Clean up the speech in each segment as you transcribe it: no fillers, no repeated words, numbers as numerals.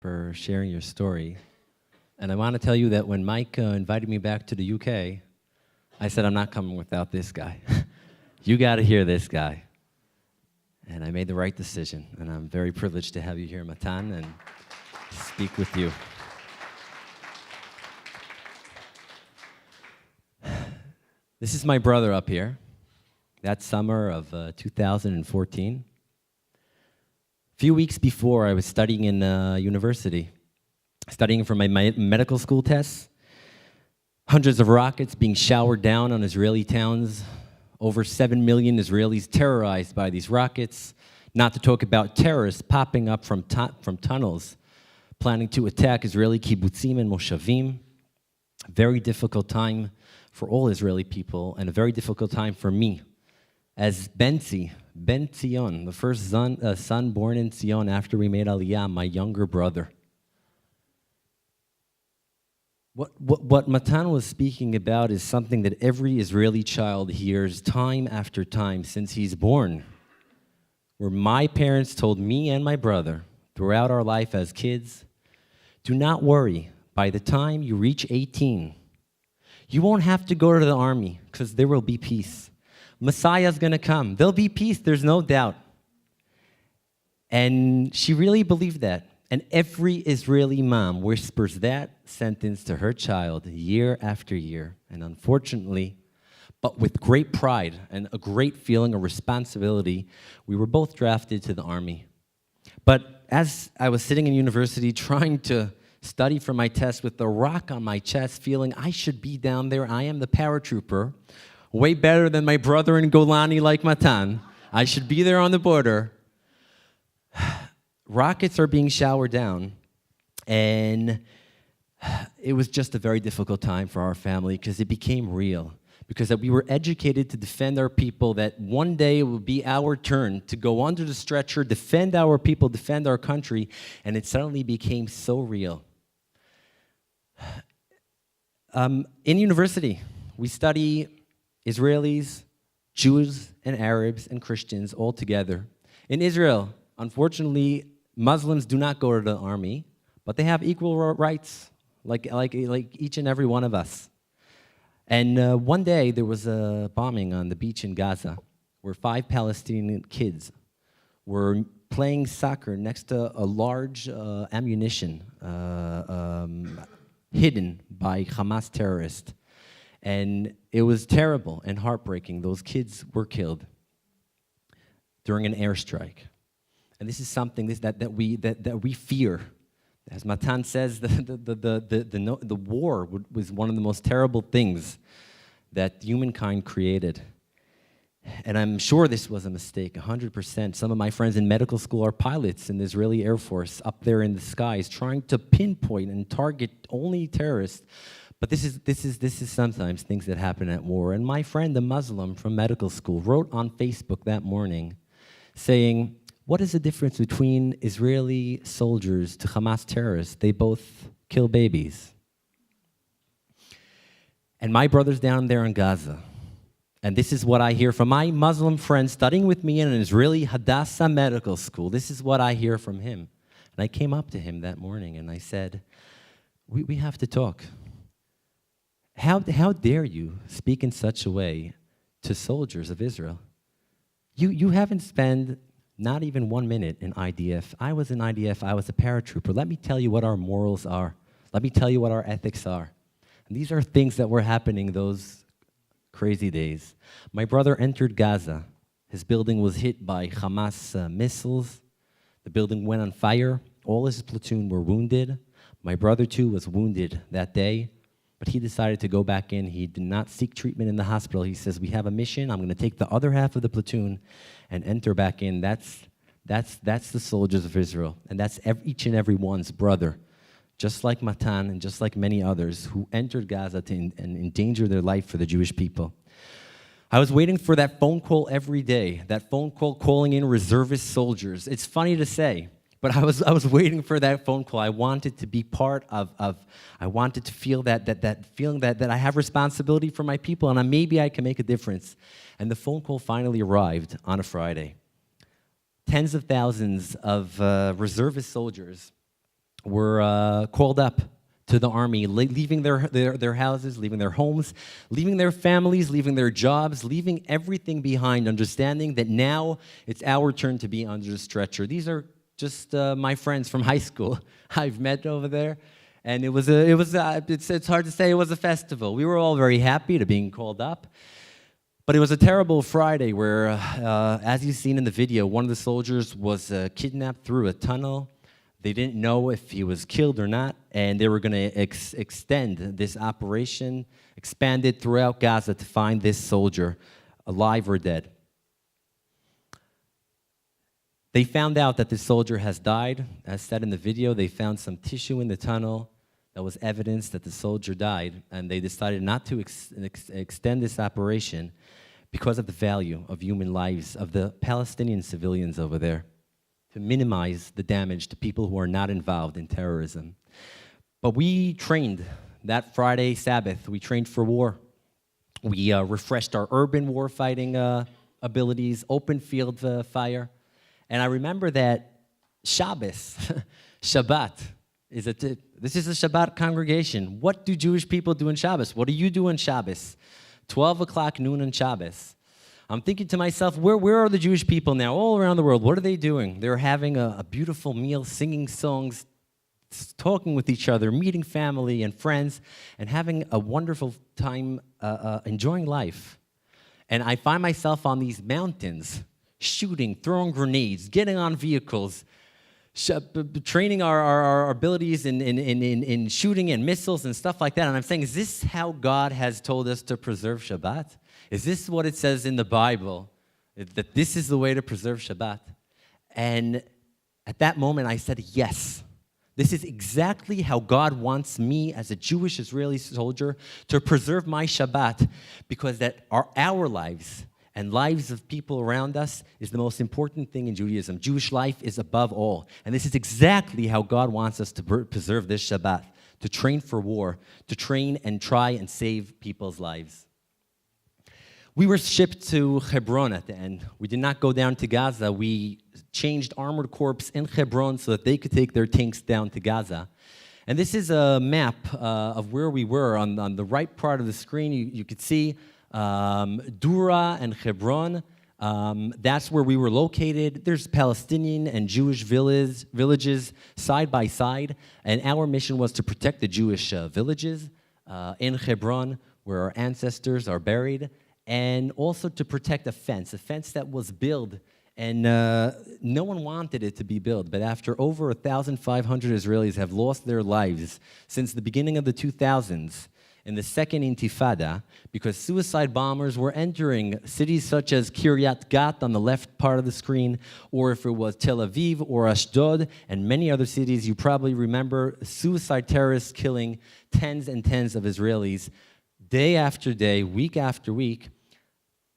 for sharing your story. And I want to tell you that when Mike invited me back to the UK, I said, I'm not coming without this guy. You got to hear this guy. And I made the right decision. And I'm very privileged to have you here, Matan, and speak with you. This is my brother up here. That summer of 2014. A few weeks before, I was studying in university, studying for my medical school tests. Hundreds of rockets being showered down on Israeli towns. Over 7 million Israelis terrorized by these rockets. Not to talk about terrorists popping up from tunnels, planning to attack Israeli kibbutzim and moshavim. Very difficult time for all Israeli people, and a very difficult time for me, as Ben Zion, the first son born in Zion after we made Aliyah, my younger brother. What Matan was speaking about is something that every Israeli child hears time after time since he's born, where my parents told me and my brother throughout our life as kids, do not worry, by the time you reach 18, you won't have to go to the army because there will be peace. Messiah's going to come. There'll be peace, there's no doubt. And she really believed that. And every Israeli mom whispers that sentence to her child year after year. And unfortunately, but with great pride and a great feeling of responsibility, we were both drafted to the army. But as I was sitting in university trying to study for my test with a rock on my chest, feeling I should be down there. I am the paratrooper, way better than my brother in Golani like Matan. I should be there on the border. Rockets are being showered down, and it was just a very difficult time for our family because it became real. Because we were educated to defend our people, that one day it would be our turn to go under the stretcher, defend our people, defend our country, and it suddenly became so real. In university, we study Israelis, Jews, and Arabs, and Christians all together. In Israel, unfortunately, Muslims do not go to the army, but they have equal rights, like each and every one of us. And one day, there was a bombing on the beach in Gaza, where 5 Palestinian kids were playing soccer next to a large ammunition hidden by Hamas terrorists. And it was terrible and heartbreaking. Those kids were killed during an airstrike. And this is something that we fear. As Matan says, the war was one of the most terrible things that humankind created. And I'm sure this was a mistake, 100%. Some of my friends in medical school are pilots in the Israeli Air Force up there in the skies trying to pinpoint and target only terrorists. But this is sometimes things that happen at war. And my friend, a Muslim from medical school, wrote on Facebook that morning saying, what is the difference between Israeli soldiers to Hamas terrorists? They both kill babies. And my brother's down there in Gaza. And this is what I hear from my Muslim friend studying with me in an Israeli Hadassah medical school. This is what I hear from him. And I came up to him that morning and I said, we have to talk. How dare you speak in such a way to soldiers of Israel? You haven't spent not even 1 minute in IDF. I was in IDF. I was a paratrooper. Let me tell you what our morals are. Let me tell you what our ethics are. And these are things that were happening those crazy days. My brother entered Gaza. His building was hit by Hamas missiles. The building went on fire. All his platoon were wounded. My brother, too, was wounded that day. But he decided to go back in. He did not seek treatment in the hospital. He says, we have a mission. I'm going to take the other half of the platoon and enter back in. That's the soldiers of Israel. And that's each and every one's brother. Just like Matan and just like many others who entered Gaza and endangered their life for the Jewish people. I was waiting for that phone call every day, that phone call calling in reservist soldiers. It's funny to say, but I was waiting for that phone call. I wanted to be part of I wanted to feel that feeling that I have responsibility for my people and maybe I can make a difference. And the phone call finally arrived on a Friday. Tens of thousands of reservist soldiers were called up to the army, leaving their houses, leaving their homes, leaving their families, leaving their jobs, leaving everything behind, understanding that now it's our turn to be under the stretcher. These are just my friends from high school I've met over there. And it's hard to say it was a festival. We were all very happy to being called up. But it was a terrible Friday where, as you've seen in the video, one of the soldiers was kidnapped through a tunnel. They didn't know if he was killed or not, and they were going to extend this operation, expand it throughout Gaza to find this soldier, alive or dead. They found out that this soldier has died. As said in the video, they found some tissue in the tunnel that was evidence that the soldier died, and they decided not to extend this operation because of the value of human lives of the Palestinian civilians over there, to minimize the damage to people who are not involved in terrorism. But we trained that Friday Sabbath. We trained for war. We refreshed our urban warfighting abilities, open field fire. And I remember that Shabbos, Shabbat, this is a Shabbat congregation. What do Jewish people do on Shabbos? What do you do on Shabbos? 12 o'clock noon on Shabbos. I'm thinking to myself, where are the Jewish people now all around the world? What are they doing? They're having a beautiful meal, singing songs, talking with each other, meeting family and friends, and having a wonderful time enjoying life. And I find myself on these mountains, shooting, throwing grenades, getting on vehicles, training our abilities in shooting and missiles and stuff like that. And I'm saying, is this how God has told us to preserve Shabbat? Is this what it says in the Bible, that this is the way to preserve Shabbat? And at that moment, I said, yes. This is exactly how God wants me as a Jewish Israeli soldier to preserve my Shabbat, because that our lives and lives of people around us is the most important thing in Judaism. Jewish life is above all. And this is exactly how God wants us to preserve this Shabbat, to train for war, to train and try and save people's lives. We were shipped to Hebron at the end. We did not go down to Gaza. We changed armored corps in Hebron so that they could take their tanks down to Gaza. And this is a map of where we were. On the right part of the screen, you could see Dura and Hebron. That's where we were located. There's Palestinian and Jewish villages side by side. And our mission was to protect the Jewish villages in Hebron, where our ancestors are buried, and also to protect a fence that was built, and no one wanted it to be built. But after over 1,500 Israelis have lost their lives since the beginning of the 2000s, in the second Intifada, because suicide bombers were entering cities such as Kiryat Gat on the left part of the screen, or if it was Tel Aviv or Ashdod, and many other cities you probably remember, suicide terrorists killing tens and tens of Israelis. Day after day, week after week,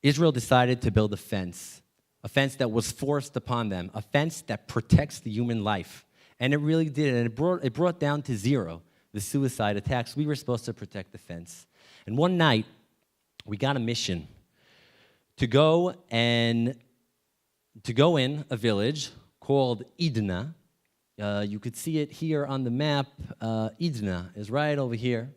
Israel decided to build a fence that was forced upon them, a fence that protects the human life. And it really did, and it brought down to zero the suicide attacks. We were supposed to protect the fence. And one night, we got a mission to go in a village called Idna. You could see it here on the map. Idna is right over here.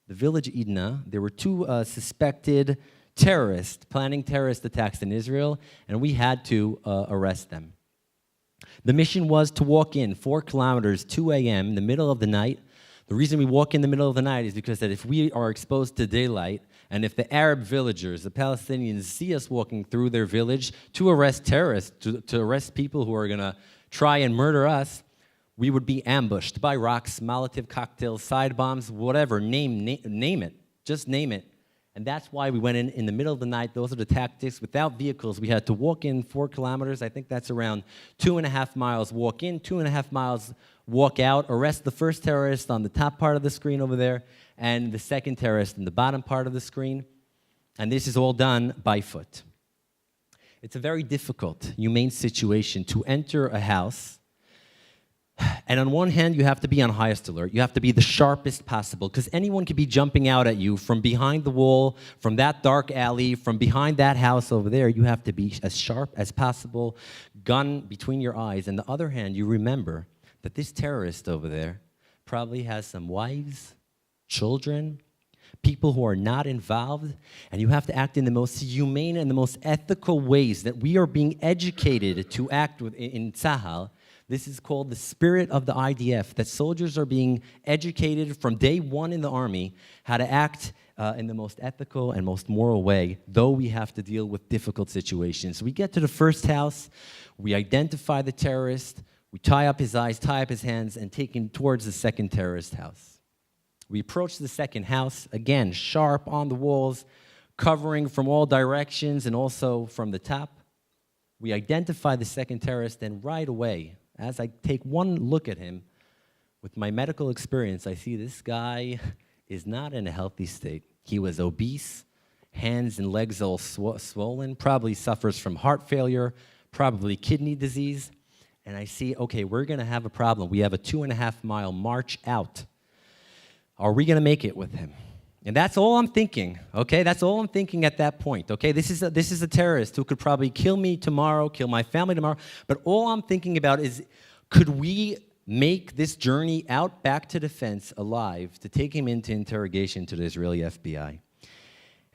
The village Idna. There were two suspected terrorists planning terrorist attacks in Israel, and we had to arrest them. The mission was to walk in 4 kilometers, 2 a.m., in the middle of the night. The reason we walk in the middle of the night is because that if we are exposed to daylight, and if the Arab villagers, the Palestinians, see us walking through their village to arrest terrorists, to arrest people who are going to try and murder us, we would be ambushed by rocks, Molotov cocktails, side bombs, whatever, name it, just name it. And that's why we went in the middle of the night. Those are the tactics. Without vehicles, we had to walk in 4 kilometers. I think that's around 2.5 miles walk in, 2.5 miles walk out, arrest the first terrorist on the top part of the screen over there, and the second terrorist in the bottom part of the screen. And this is all done by foot. It's a very difficult, humane situation to enter a house. And on one hand, you have to be on highest alert. You have to be the sharpest possible, because anyone could be jumping out at you from behind the wall, from that dark alley, from behind that house over there. You have to be as sharp as possible, gun between your eyes. And on the other hand, you remember that this terrorist over there probably has some wives, children, people who are not involved, and you have to act in the most humane and the most ethical ways that we are being educated to act with in Tzahal. This is called the spirit of the IDF, that soldiers are being educated from day one in the army how to act in the most ethical and most moral way, though we have to deal with difficult situations. We get to the first house, we identify the terrorist, we tie up his eyes, tie up his hands, and take him towards the second terrorist house. We approach the second house, again, sharp on the walls, covering from all directions and also from the top. We identify the second terrorist, and right away, as I take one look at him, with my medical experience, I see this guy is not in a healthy state. He was obese, hands and legs all swollen, probably suffers from heart failure, probably kidney disease. And I see, okay, we're going to have a problem. We have a 2.5-mile march out. Are we going to make it with him? And that's all I'm thinking, okay? That's all I'm thinking at that point, okay? This is a terrorist who could probably kill me tomorrow, kill my family tomorrow. But all I'm thinking about is, could we make this journey out back to the fence alive to take him into interrogation to the Israeli FBI?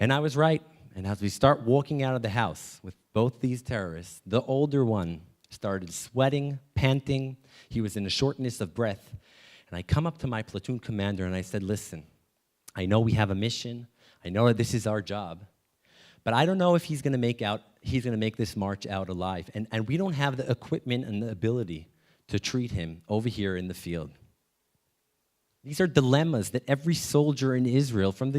And I was right. And as we start walking out of the house with both these terrorists, the older one started sweating, panting. He was in a shortness of breath. And I come up to my platoon commander and I said, listen, I know we have a mission. I know that this is our job. But I don't know if he's going to make this march out alive. And we don't have the equipment and the ability to treat him over here in the field. These are dilemmas that every soldier in Israel, from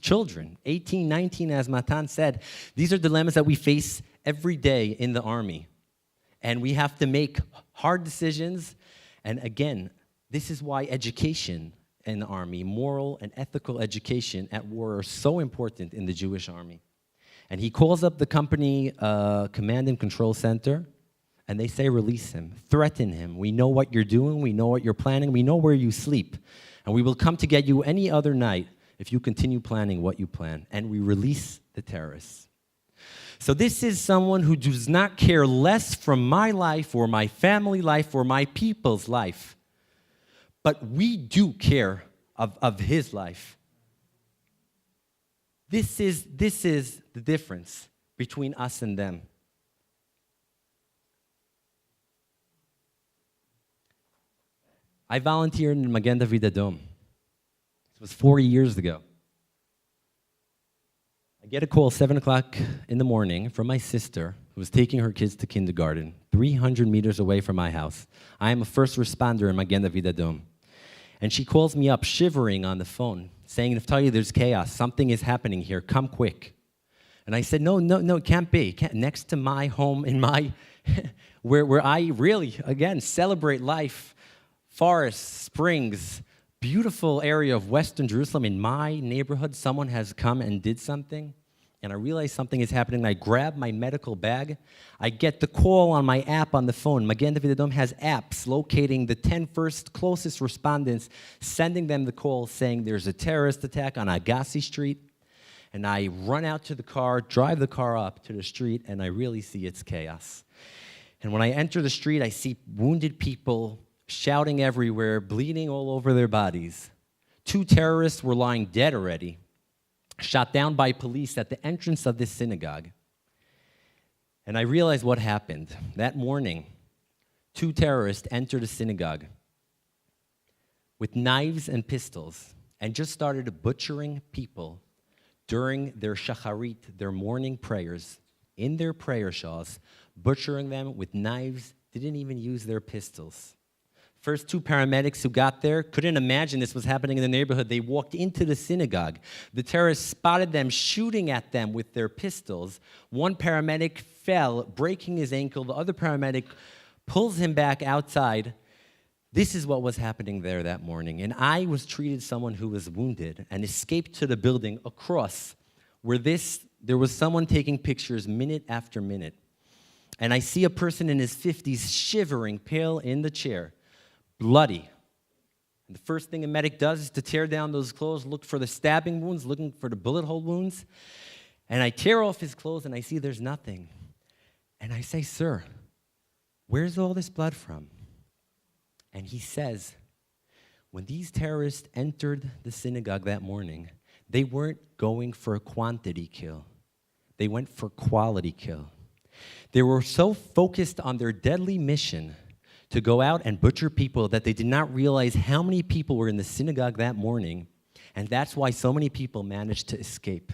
children, 18, 19, as Matan said, these are dilemmas that we face every day in the army. And we have to make hard decisions. And again, this is why education in the army, moral and ethical education at war, are so important in the Jewish army. And he calls up the company command and control center, and they say, release him, threaten him. We know what you're doing, we know what you're planning, we know where you sleep, and we will come to get you any other night if you continue planning what you plan. And we release the terrorists. So this is someone who does not care less for my life or my family life or my people's life. But we do care of his life. This is the difference between us and them. I volunteered in Magen David Adom. This was 4 years ago. I get a call 7 o'clock in the morning from my sister who was taking her kids to kindergarten, 300 meters away from my house. I am a first responder in Magen David Adom. And she calls me up, shivering on the phone, saying, Naftali, there's chaos. Something is happening here. Come quick. And I said, no, it can't be. Next to my home, in my where I really, again, celebrate life, forests, springs, beautiful area of Western Jerusalem. In my neighborhood, someone has come and did something. And I realize something is happening. I grab my medical bag. I get the call on my app on the phone. Magen David Adom has apps locating the 10 first closest respondents, sending them the call saying there's a terrorist attack on Agassi Street. And I run out to the car, drive the car up to the street, and I really see it's chaos. And when I enter the street, I see wounded people shouting everywhere, bleeding all over their bodies. 2 terrorists were lying dead already, shot down by police at the entrance of this synagogue. And I realized what happened. That morning, 2 terrorists entered the synagogue with knives and pistols and just started butchering people during their shacharit, their morning prayers, in their prayer shawls, butchering them with knives, didn't even use their pistols. First 2 paramedics who got there couldn't imagine this was happening in the neighborhood. They walked into the synagogue. The terrorists spotted them shooting at them with their pistols. One paramedic fell, breaking his ankle. The other paramedic pulls him back outside. This is what was happening there that morning. And I was treated someone who was wounded and escaped to the building across where there was someone taking pictures minute after minute. And I see a person in his 50s shivering, pale in the chair, bloody. And the first thing a medic does is to tear down those clothes, look for the stabbing wounds, looking for the bullet hole wounds. And I tear off his clothes and I see there's nothing. And I say, sir, where's all this blood from? And he says, when these terrorists entered the synagogue that morning, they weren't going for a quantity kill. They went for quality kill. They were so focused on their deadly mission to go out and butcher people that they did not realize how many people were in the synagogue that morning, and that's why so many people managed to escape.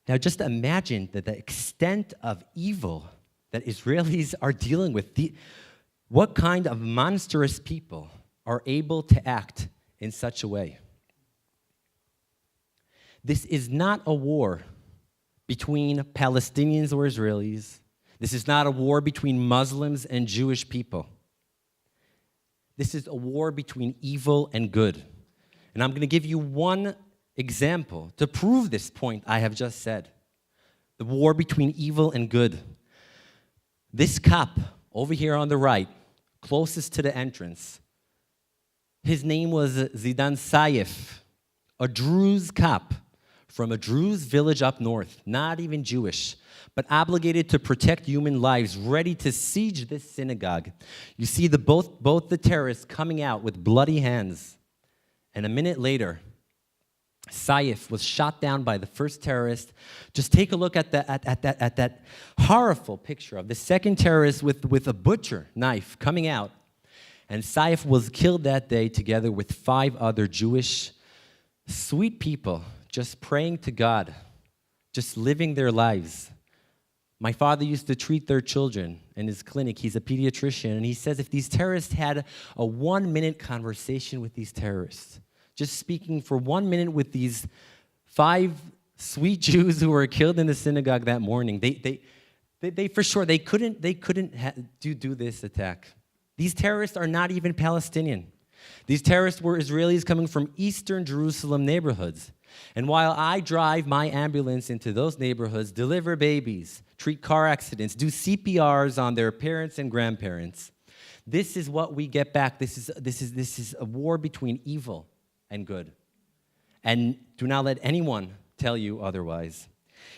Now just imagine that the extent of evil that Israelis are dealing with. What kind of monstrous people are able to act in such a way? This is not a war between Palestinians or Israelis. This is not a war between Muslims and Jewish people. This is a war between evil and good. And I'm going to give you one example to prove this point I have just said. The war between evil and good. This cop over here on the right, closest to the entrance, his name was Zidan Saif, a Druze cop from a Druze village up north, not even Jewish, but obligated to protect human lives, ready to siege this synagogue. You see both the terrorists coming out with bloody hands. And a minute later, Saif was shot down by the first terrorist. Just take a look at that horrible picture of the second terrorist with a butcher knife coming out. And Saif was killed that day together with 5 other Jewish sweet people, just praying to God, just living their lives. My father used to treat their children in his clinic. He's a pediatrician, and he says if these terrorists had a 1-minute conversation with these terrorists, just speaking for 1 minute with these 5 sweet Jews who were killed in the synagogue that morning, they for sure, they couldn't do this attack. These terrorists are not even Palestinian. These terrorists were Israelis coming from eastern Jerusalem neighborhoods. And while I drive my ambulance into those neighborhoods, deliver babies, treat car accidents, do CPRs on their parents and grandparents, this is what we get back. This is a war between evil and good. And do not let anyone tell you otherwise.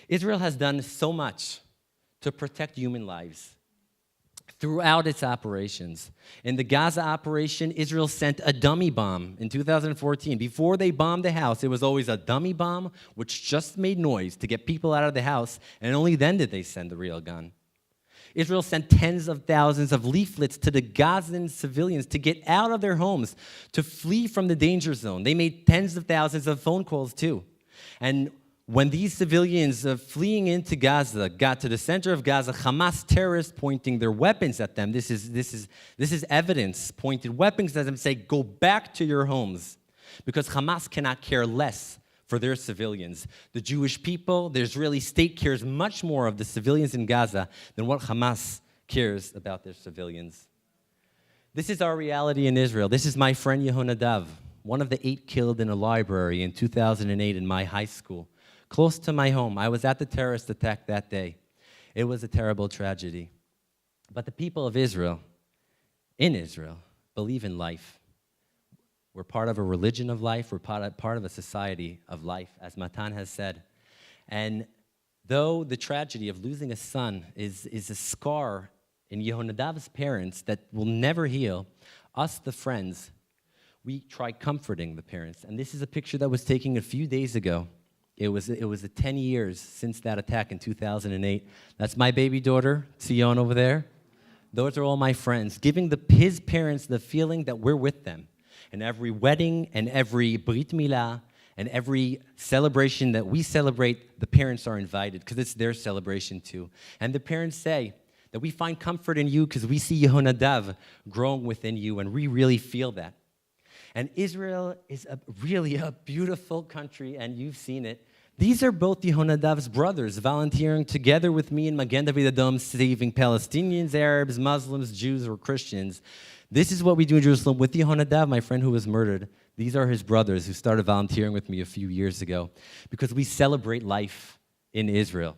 Israel has done so much to protect human lives throughout its operations. In the Gaza operation, Israel sent a dummy bomb in 2014. Before they bombed the house, it was always a dummy bomb which just made noise to get people out of the house, and only then did they send the real gun. Israel sent tens of thousands of leaflets to the Gazan civilians to get out of their homes, to flee from the danger zone. They made tens of thousands of phone calls too. And when these civilians fleeing into Gaza got to the center of Gaza, Hamas terrorists pointing their weapons at them, this is evidence, pointed weapons at them, say, go back to your homes, because Hamas cannot care less for their civilians. The Jewish people, the Israeli state cares much more of the civilians in Gaza than what Hamas cares about their civilians. This is our reality in Israel. This is my friend Yehonadav, one of the 8 killed in a library in 2008 in my high school, close to my home. I was at the terrorist attack that day. It was a terrible tragedy. But the people of Israel, in Israel, believe in life. We're part of a religion of life. We're part of a society of life, as Matan has said. And though the tragedy of losing a son is a scar in Yehonadav's parents that will never heal, us, the friends, we try comforting the parents. And this is a picture that was taken a few days ago. It was 10 years since that attack in 2008. That's my baby daughter, Sion, over there. Those are all my friends, giving his parents the feeling that we're with them. And every wedding and every Brit Milah and every celebration that we celebrate, the parents are invited because it's their celebration too. And the parents say that we find comfort in you because we see Yehonadav growing within you, and we really feel that. And Israel is really a beautiful country, and you've seen it. These are both Yehonadav's brothers volunteering together with me in Magen David Adom, saving Palestinians, Arabs, Muslims, Jews, or Christians. This is what we do in Jerusalem with Yehonadav, my friend who was murdered. These are his brothers who started volunteering with me a few years ago because we celebrate life in Israel.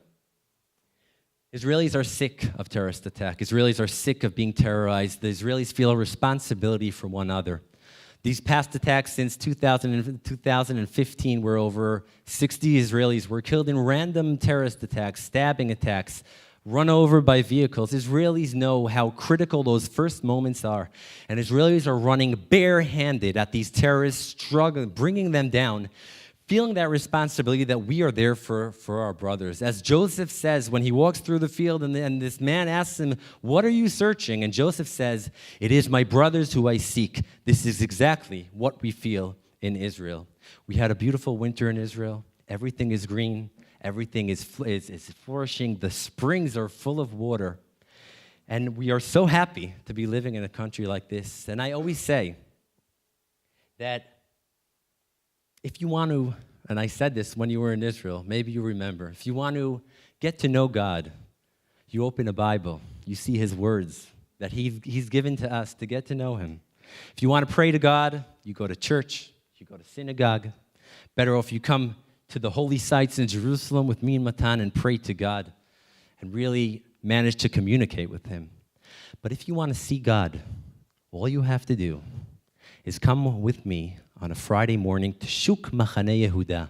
Israelis are sick of terrorist attack. Israelis are sick of being terrorized. The Israelis feel a responsibility for one another. These past attacks since 2015, where over 60 Israelis were killed in random terrorist attacks, stabbing attacks, run over by vehicles. Israelis know how critical those first moments are. And Israelis are running barehanded at these terrorists, struggling, bringing them down, feeling that responsibility that we are there for our brothers. As Joseph says when he walks through the field and this man asks him, "What are you searching?" And Joseph says, "It is my brothers who I seek." This is exactly what we feel in Israel. We had a beautiful winter in Israel. Everything is green. Everything is flourishing. The springs are full of water. And we are so happy to be living in a country like this. And I always say that if you want to, and I said this when you were in Israel, maybe you remember, if you want to get to know God, you open a Bible, you see his words that he's given to us to get to know him. If you want to pray to God, you go to church, you go to synagogue. Better off you come to the holy sites in Jerusalem with me and Matan and pray to God and really manage to communicate with him. But if you want to see God, all you have to do is come with me on a Friday morning to Shuk Machane Yehuda,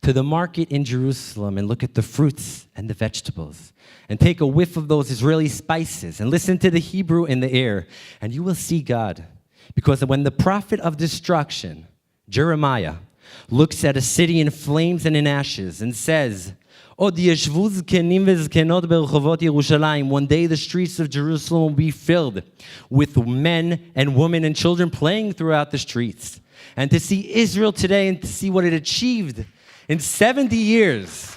to the market in Jerusalem, and look at the fruits and the vegetables, and take a whiff of those Israeli spices, and listen to the Hebrew in the air, and you will see God. Because when the prophet of destruction, Jeremiah, looks at a city in flames and in ashes and says, one day the streets of Jerusalem will be filled with men and women and children playing throughout the streets. And to see Israel today and to see what it achieved in 70 years.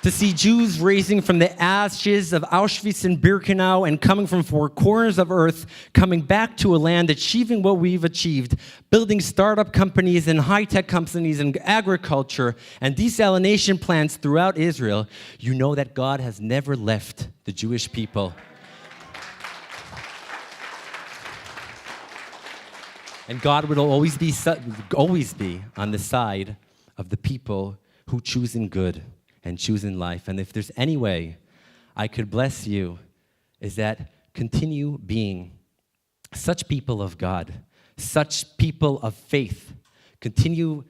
To see Jews raising from the ashes of Auschwitz and Birkenau and coming from four corners of earth, coming back to a land, achieving what we've achieved, building startup companies and high-tech companies and agriculture and desalination plants throughout Israel, you know that God has never left the Jewish people. And God will always be on the side of the people who choose in good and choose in life. And if there's any way I could bless you, is that continue being such people of God, such people of faith. Continue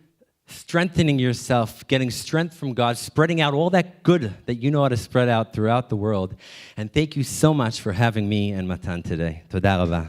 strengthening yourself, getting strength from God, spreading out all that good that you know how to spread out throughout the world. And thank you so much for having me and Matan today. Toda raba.